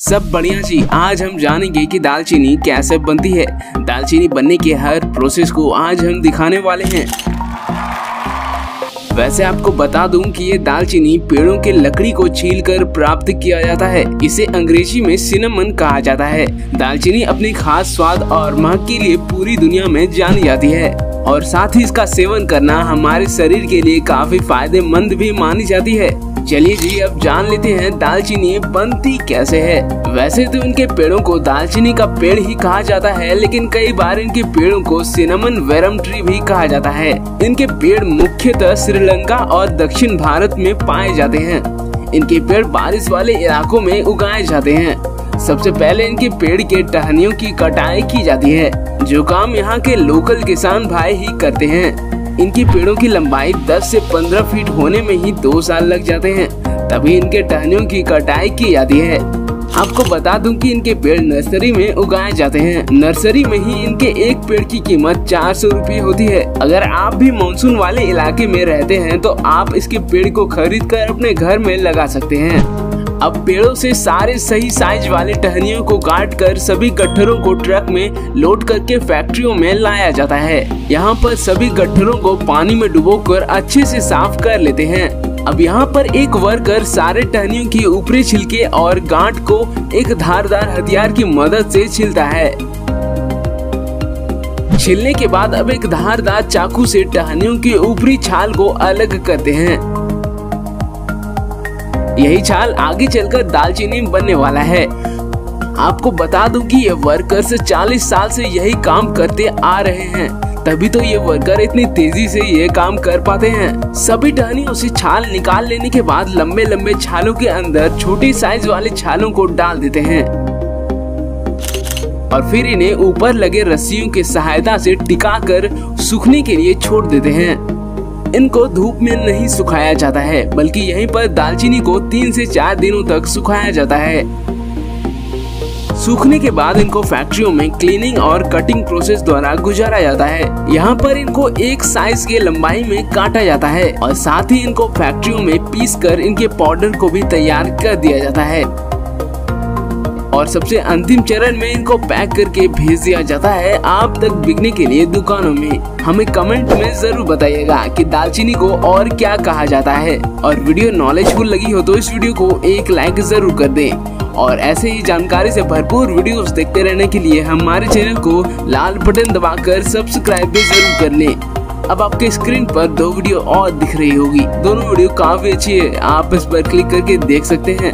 सब बढ़िया जी। आज हम जानेंगे कि दालचीनी कैसे बनती है। दालचीनी बनने के हर प्रोसेस को आज हम दिखाने वाले हैं। वैसे आपको बता दूं कि ये दालचीनी पेड़ों के लकड़ी को छीलकर प्राप्त किया जाता है। इसे अंग्रेजी में सिनेमन कहा जाता है। दालचीनी अपनी खास स्वाद और महक के लिए पूरी दुनिया में जानी जाती है और साथ ही इसका सेवन करना हमारे शरीर के लिए काफी फायदेमंद भी मानी जाती है। चलिए जी, अब जान लेते हैं दालचीनी बनती कैसे है। वैसे तो इनके पेड़ों को दालचीनी का पेड़ ही कहा जाता है, लेकिन कई बार इनके पेड़ों को सिनेमन वेरम ट्री भी कहा जाता है। इनके पेड़ मुख्यतः श्रीलंका और दक्षिण भारत में पाए जाते हैं। इनके पेड़ बारिश वाले इलाकों में उगाए जाते हैं। सबसे पहले इनके पेड़ के टहनियों की कटाई की जाती है, जो काम यहाँ के लोकल किसान भाई ही करते हैं। इनकी पेड़ों की लंबाई 10 से 15 फीट होने में ही 2 साल लग जाते हैं, तभी इनके टहनियों की कटाई की जाती है। आपको बता दूं कि इनके पेड़ नर्सरी में उगाए जाते हैं। नर्सरी में ही इनके एक पेड़ की कीमत 400 रुपये होती है। अगर आप भी मानसून वाले इलाके में रहते हैं तो आप इसके पेड़ को खरीद कर अपने घर में लगा सकते हैं। अब पेड़ों से सारे सही साइज वाले टहनियों को काट कर सभी गट्ठरों को ट्रक में लोड करके फैक्ट्रियों में लाया जाता है। यहाँ पर सभी गट्ठरों को पानी में डुबोकर अच्छे से साफ कर लेते हैं। अब यहाँ पर एक वर्कर सारे टहनियों की ऊपरी छिलके और गांठ को एक धारदार हथियार की मदद से छीलता है। छीलने के बाद अब एक धारदार चाकू से टहनियों की ऊपरी छाल को अलग करते हैं। यही छाल आगे चलकर दालचीनी बनने वाला है। आपको बता दूं कि ये वर्कर्स 40 साल से यही काम करते आ रहे हैं, तभी तो ये वर्कर इतनी तेजी से ये काम कर पाते हैं। सभी टहनियों से छाल निकाल लेने के बाद लंबे लंबे छालों के अंदर छोटी साइज वाले छालों को डाल देते हैं और फिर इन्हें ऊपर लगे रस्सियों की सहायता से टिका कर सूखने के लिए छोड़ देते हैं। इनको धूप में नहीं सुखाया जाता है, बल्कि यहीं पर दालचीनी को 3 से 4 दिनों तक सुखाया जाता है। सूखने के बाद इनको फैक्ट्रियों में क्लीनिंग और कटिंग प्रोसेस द्वारा गुजारा जाता है। यहाँ पर इनको एक साइज के लंबाई में काटा जाता है और साथ ही इनको फैक्ट्रियों में पीस कर इनके पाउडर को भी तैयार कर दिया जाता है और सबसे अंतिम चरण में इनको पैक करके भेज दिया जाता है आप तक बिकने के लिए दुकानों में। हमें कमेंट में जरूर बताइएगा कि दालचीनी को और क्या कहा जाता है। और वीडियो नॉलेजफुल लगी हो तो इस वीडियो को एक लाइक जरूर कर दें और ऐसे ही जानकारी से भरपूर वीडियोस देखते रहने के लिए हमारे चैनल को लाल बटन दबाकर सब्सक्राइब भी जरूर कर लें। अब आपके स्क्रीन पर 2 वीडियो और दिख रही होगी। दोनों वीडियो काफी अच्छी है, आप इस पर क्लिक करके देख सकते हैं।